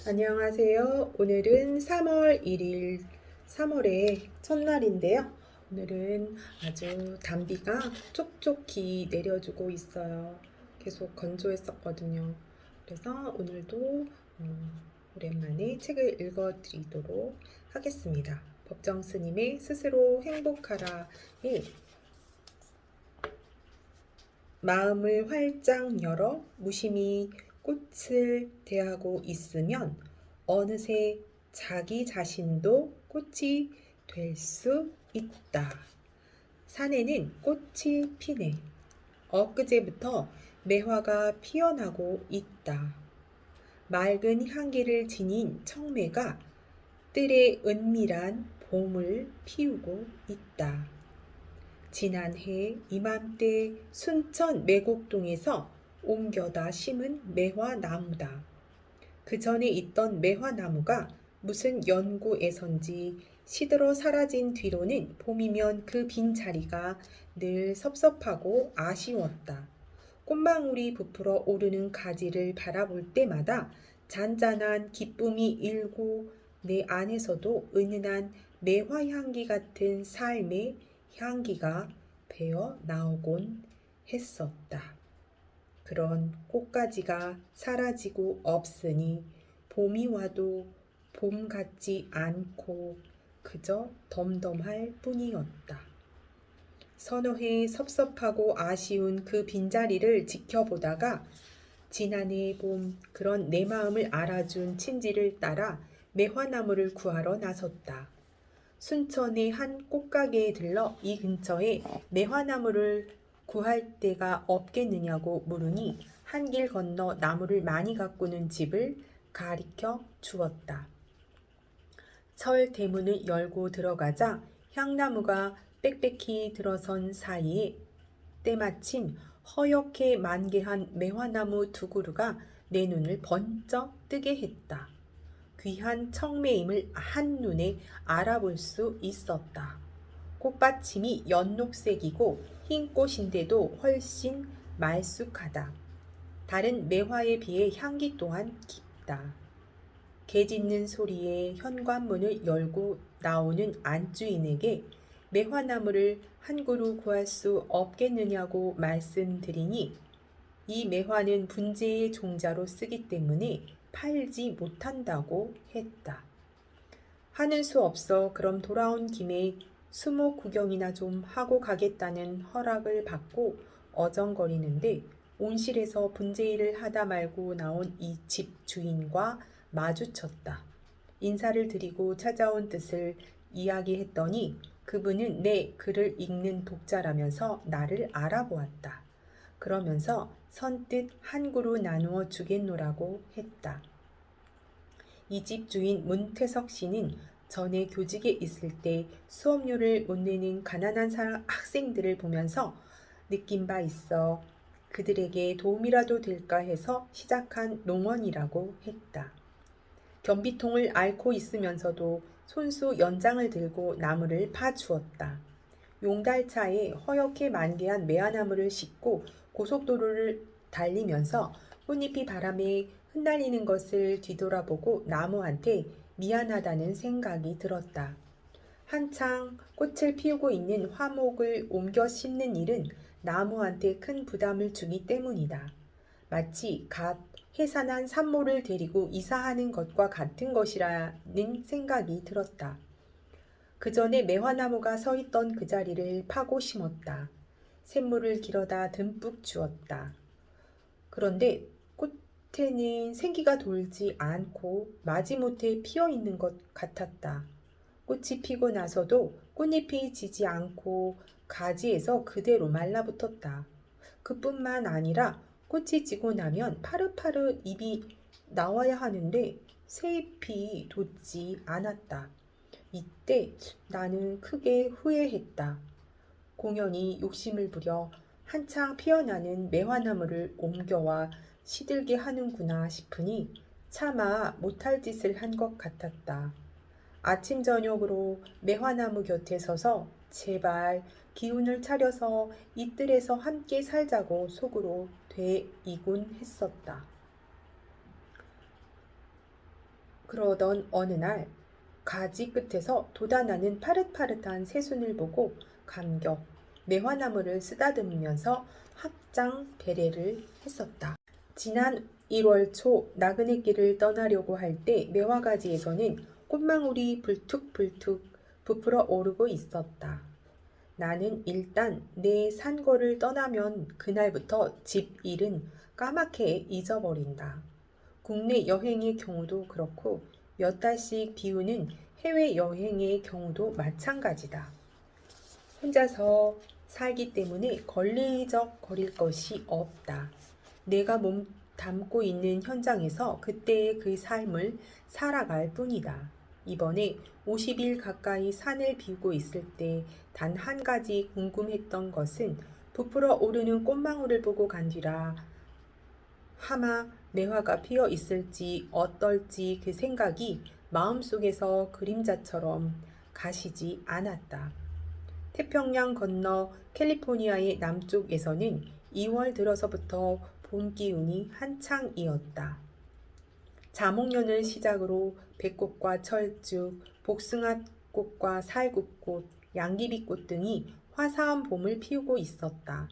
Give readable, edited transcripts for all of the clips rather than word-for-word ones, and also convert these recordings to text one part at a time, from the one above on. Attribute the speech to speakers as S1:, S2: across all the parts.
S1: 안녕하세요. 오늘은 3월 1일, 3월의 첫날인데요. 오늘은 아주 단비가 촉촉히 내려주고 있어요. 계속 건조했었거든요. 그래서 오늘도 오랜만에 책을 읽어드리도록 하겠습니다. 법정 스님의 스스로 행복하라에 마음을 활짝 열어 무심히 꽃을 대하고 있으면 어느새 자기 자신도 꽃이 될 수 있다. 산에는 꽃이 피네. 엊그제부터 매화가 피어나고 있다. 맑은 향기를 지닌 청매가 뜰에 은밀한 봄을 피우고 있다. 지난해 이맘때 순천 매곡동에서 옮겨다 심은 매화나무다. 그 전에 있던 매화나무가 무슨 연구에선지 시들어 사라진 뒤로는 봄이면 그 빈자리가 늘 섭섭하고 아쉬웠다. 꽃망울이 부풀어 오르는 가지를 바라볼 때마다 잔잔한 기쁨이 일고 내 안에서도 은은한 매화향기 같은 삶의 향기가 배어 나오곤 했었다. 그런 꽃가지가 사라지고 없으니 봄이 와도 봄 같지 않고 그저 덤덤할 뿐이었다. 서너 해 섭섭하고 아쉬운 그 빈자리를 지켜보다가 지난해 봄 그런 내 마음을 알아준 친지를 따라 매화나무를 구하러 나섰다. 순천의 한 꽃가게에 들러 이 근처에 매화나무를 구할 데가 없겠느냐고 물으니 한 길 건너 나무를 많이 가꾸는 집을 가리켜 주었다. 철 대문을 열고 들어가자 향나무가 빽빽히 들어선 사이에 때마침 허옇게 만개한 매화나무 두 그루가 내 눈을 번쩍 뜨게 했다. 귀한 청매임을 한눈에 알아볼 수 있었다. 꽃받침이 연녹색이고 흰 꽃인데도 훨씬 말쑥하다. 다른 매화에 비해 향기 또한 깊다. 개 짖는 소리에 현관문을 열고 나오는 안주인에게 매화나무를 한 그루 구할 수 없겠느냐고 말씀드리니 이 매화는 분재의 종자로 쓰기 때문에 팔지 못한다고 했다. 하는 수 없어 그럼 돌아온 김에 수목 구경이나 좀 하고 가겠다는 허락을 받고 어정거리는데 온실에서 분재일을 하다 말고 나온 이 집 주인과 마주쳤다. 인사를 드리고 찾아온 뜻을 이야기했더니 그분은 내 글을 읽는 독자라면서 나를 알아보았다. 그러면서 선뜻 한 그루 나누어 주겠노라고 했다. 이 집 주인 문태석 씨는 전에 교직에 있을 때 수업료를 못 내는 가난한 학생들을 보면서 느낀 바 있어 그들에게 도움이라도 될까 해서 시작한 농원이라고 했다. 변비통을 앓고 있으면서도 손수 연장을 들고 나무를 파주었다. 용달차에 허옇게 만개한 매화나무를 싣고 고속도로를 달리면서 꽃잎이 바람에 흩날리는 것을 뒤돌아보고 나무한테 미안하다는 생각이 들었다. 한창 꽃을 피우고 있는 화목을 옮겨 심는 일은 나무한테 큰 부담을 주기 때문이다. 마치 갓 해산한 산모를 데리고 이사하는 것과 같은 것이라는 생각이 들었다. 그 전에 매화나무가 서 있던 그 자리를 파고 심었다. 샘물을 길어다 듬뿍 주었다. 그런데 꽃에는 생기가 돌지 않고 마지못해 피어 있는 것 같았다. 꽃이 피고 나서도 꽃잎이 지지 않고 가지에서 그대로 말라붙었다. 그뿐만 아니라 꽃이 지고 나면 파릇파릇 잎이 나와야 하는데 새잎이 돋지 않았다. 이때 나는 크게 후회했다. 공연히 욕심을 부려 한창 피어나는 매화나무를 옮겨와 시들게 하는구나 싶으니 차마 못할 짓을 한 것 같았다. 아침 저녁으로 매화나무 곁에 서서 제발 기운을 차려서 이 뜰에서 함께 살자고 속으로 되이곤 했었다. 그러던 어느 날 가지 끝에서 돋아나는 파릇파릇한 새순을 보고 감격, 매화나무를 쓰다듬으면서 합장 배례를 했었다. 지난 1월 초 나그네 길을 떠나려고 할 때 매화가지에서는 꽃망울이 불툭불툭 부풀어 오르고 있었다. 나는 일단 내 산거를 떠나면 그날부터 집 일은 까맣게 잊어버린다. 국내 여행의 경우도 그렇고 몇 달씩 비우는 해외 여행의 경우도 마찬가지다. 혼자서 살기 때문에 걸리적거릴 것이 없다. 내가 몸 담고 있는 현장에서 그때의 그 삶을 살아갈 뿐이다. 이번에 50일 가까이 산을 비우고 있을 때 단 한 가지 궁금했던 것은 부풀어 오르는 꽃망울을 보고 간 뒤라 하마 매화가 피어 있을지 어떨지 그 생각이 마음속에서 그림자처럼 가시지 않았다. 태평양 건너 캘리포니아의 남쪽에서는 2월 들어서부터 봄 기운이 한창이었다. 자목련을 시작으로 백꽃과 철쭉, 복숭아꽃과 살구꽃, 양귀비꽃 등이 화사한 봄을 피우고 있었다.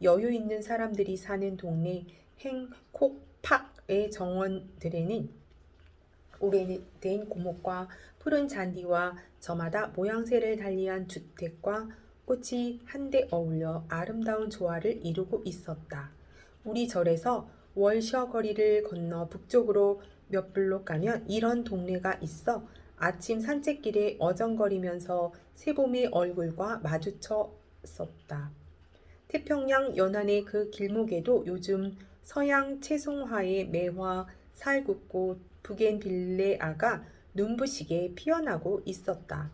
S1: 여유 있는 사람들이 사는 동네 행콕팍의 정원들에는 오래된 고목과 푸른 잔디와 저마다 모양새를 달리한 주택과 꽃이 한데 어울려 아름다운 조화를 이루고 있었다. 우리 절에서 월셔 거리를 건너 북쪽으로 몇 블록 가면 이런 동네가 있어 아침 산책길에 어정거리면서 새봄의 얼굴과 마주쳤었다. 태평양 연안의 그 길목에도 요즘 서양 채송화의 매화, 살구꽃, 부겐빌레아가 눈부시게 피어나고 있었다.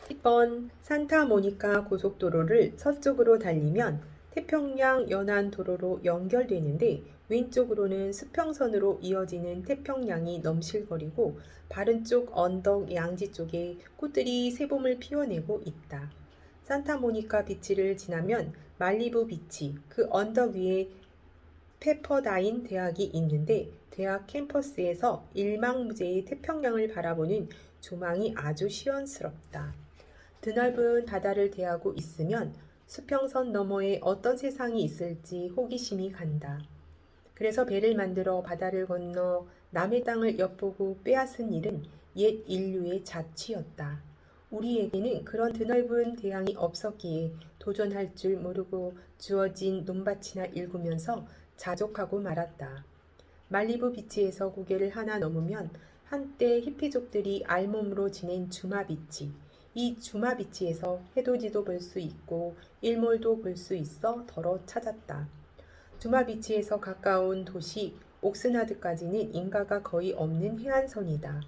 S1: 10번 산타모니카 고속도로를 서쪽으로 달리면 태평양 연안 도로로 연결되는데 왼쪽으로는 수평선으로 이어지는 태평양이 넘실거리고 바른쪽 언덕 양지 쪽에 꽃들이 새봄을 피워내고 있다. 산타모니카 비치를 지나면 말리부 비치, 그 언덕 위에 페퍼다인 대학이 있는데 대학 캠퍼스에서 일망무제의 태평양을 바라보는 조망이 아주 시원스럽다. 드넓은 바다를 대하고 있으면 수평선 너머에 어떤 세상이 있을지 호기심이 간다. 그래서 배를 만들어 바다를 건너 남의 땅을 엿보고 빼앗은 일은 옛 인류의 자취였다. 우리에게는 그런 드넓은 대양이 없었기에 도전할 줄 모르고 주어진 논밭이나 일구면서 자족하고 말았다. 말리부 비치에서 고개를 하나 넘으면 한때 히피족들이 알몸으로 지낸 주마 비치. 이 주마 비치에서 해돋이도 볼 수 있고 일몰도 볼 수 있어 더러 찾았다. 주마 비치에서 가까운 도시 옥스나드까지는 인가가 거의 없는 해안선이다.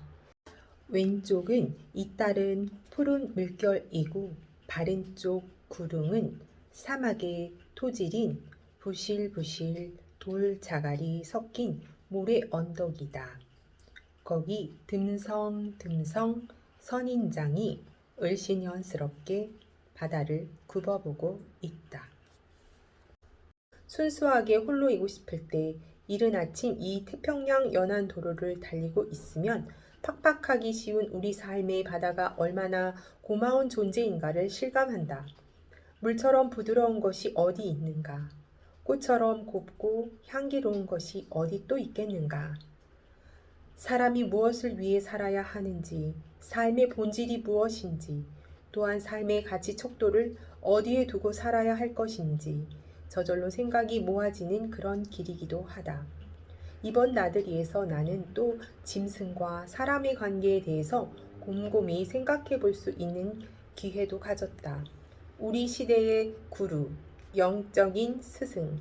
S1: 왼쪽은 잇따른 푸른 물결이고 바른쪽 구릉은 사막의 토질인 부실부실 돌자갈이 섞인 모래 언덕이다. 거기 듬성듬성 선인장이 을씨년스럽게 바다를 굽어보고 있다. 순수하게 홀로이고 싶을 때 이른 아침 이 태평양 연안 도로를 달리고 있으면 팍팍하기 쉬운 우리 삶의 바다가 얼마나 고마운 존재인가를 실감한다. 물처럼 부드러운 것이 어디 있는가? 꽃처럼 곱고 향기로운 것이 어디 또 있겠는가? 사람이 무엇을 위해 살아야 하는지, 삶의 본질이 무엇인지, 또한 삶의 가치 척도를 어디에 두고 살아야 할 것인지 저절로 생각이 모아지는 그런 길이기도 하다. 이번 나들이에서 나는 또 짐승과 사람의 관계에 대해서 곰곰이 생각해 볼 수 있는 기회도 가졌다. 우리 시대의 구루, 영적인 스승,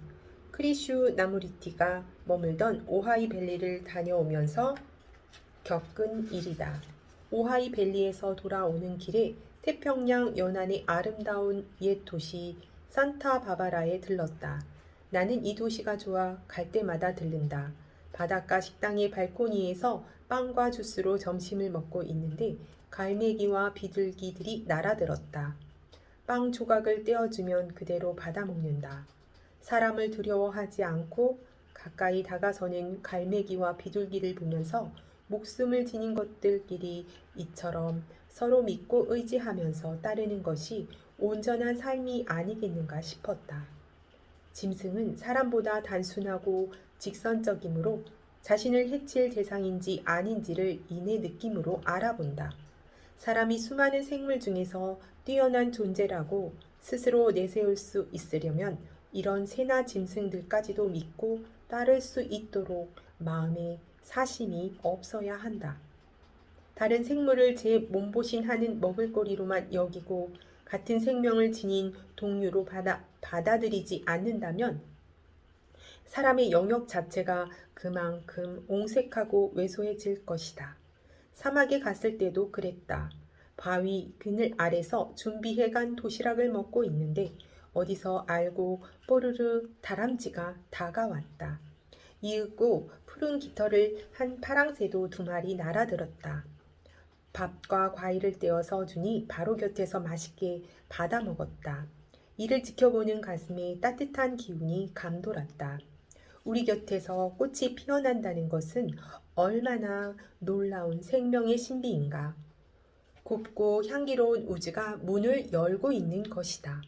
S1: 크리슈 나무리티가 머물던 오하이 밸리를 다녀오면서 겪은 일이다. 오하이 밸리에서 돌아오는 길에 태평양 연안의 아름다운 옛 도시 산타바바라에 들렀다. 나는 이 도시가 좋아 갈 때마다 들른다. 바닷가 식당의 발코니에서 빵과 주스로 점심을 먹고 있는데 갈매기와 비둘기들이 날아들었다. 빵 조각을 떼어주면 그대로 받아먹는다. 사람을 두려워하지 않고 가까이 다가서는 갈매기와 비둘기를 보면서 목숨을 지닌 것들끼리 이처럼 서로 믿고 의지하면서 따르는 것이 온전한 삶이 아니겠는가 싶었다. 짐승은 사람보다 단순하고 직선적이므로 자신을 해칠 대상인지 아닌지를 이내 느낌으로 알아본다. 사람이 수많은 생물 중에서 뛰어난 존재라고 스스로 내세울 수 있으려면 이런 새나 짐승들까지도 믿고 따를 수 있도록 마음에 사심이 없어야 한다. 다른 생물을 제 몸보신하는 먹을거리로만 여기고 같은 생명을 지닌 동류로 받아들이지 않는다면 사람의 영역 자체가 그만큼 옹색하고 왜소해질 것이다. 사막에 갔을 때도 그랬다. 바위 그늘 아래서 준비해간 도시락을 먹고 있는데 어디서 알고 뽀르르 다람쥐가 다가왔다. 이윽고 푸른 깃털을 한 파랑새도 2마리 날아들었다. 밥과 과일을 떼어서 주니 바로 곁에서 맛있게 받아 먹었다. 이를 지켜보는 가슴에 따뜻한 기운이 감돌았다. 우리 곁에서 꽃이 피어난다는 것은 얼마나 놀라운 생명의 신비인가. 곱고 향기로운 우주가 문을 열고 있는 것이다.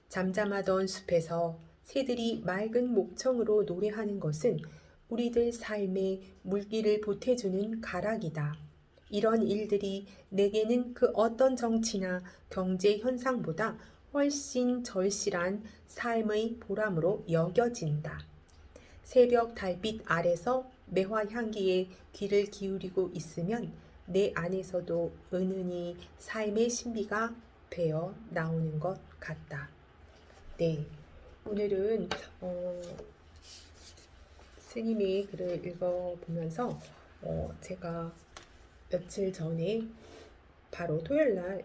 S1: 잠잠하던 숲에서 새들이 맑은 목청으로 노래하는 것은 우리들 삶에 물기를 보태주는 가락이다. 이런 일들이 내게는 그 어떤 정치나 경제 현상보다 훨씬 절실한 삶의 보람으로 여겨진다. 새벽 달빛 아래서 매화 향기에 귀를 기울이고 있으면 내 안에서도 은은히 삶의 신비가 배어 나오는 것 같다. 네, 오늘은 스님의 글을 읽어보면서 제가 며칠 전에 바로 토요일날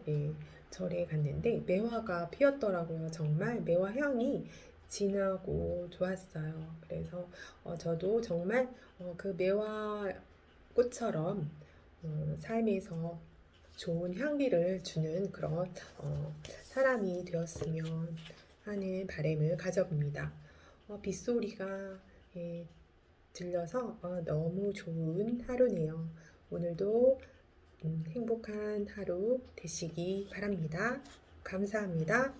S1: 절에 갔는데 매화가 피었더라고요. 정말 매화 향이 진하고 좋았어요. 그래서 저도 정말 그 매화 꽃처럼 삶에서 좋은 향기를 주는 그런 사람이 되었으면 하는 바람을 가져봅니다. 빗소리가 들려서 너무 좋은 하루네요. 오늘도 행복한 하루 되시기 바랍니다. 감사합니다.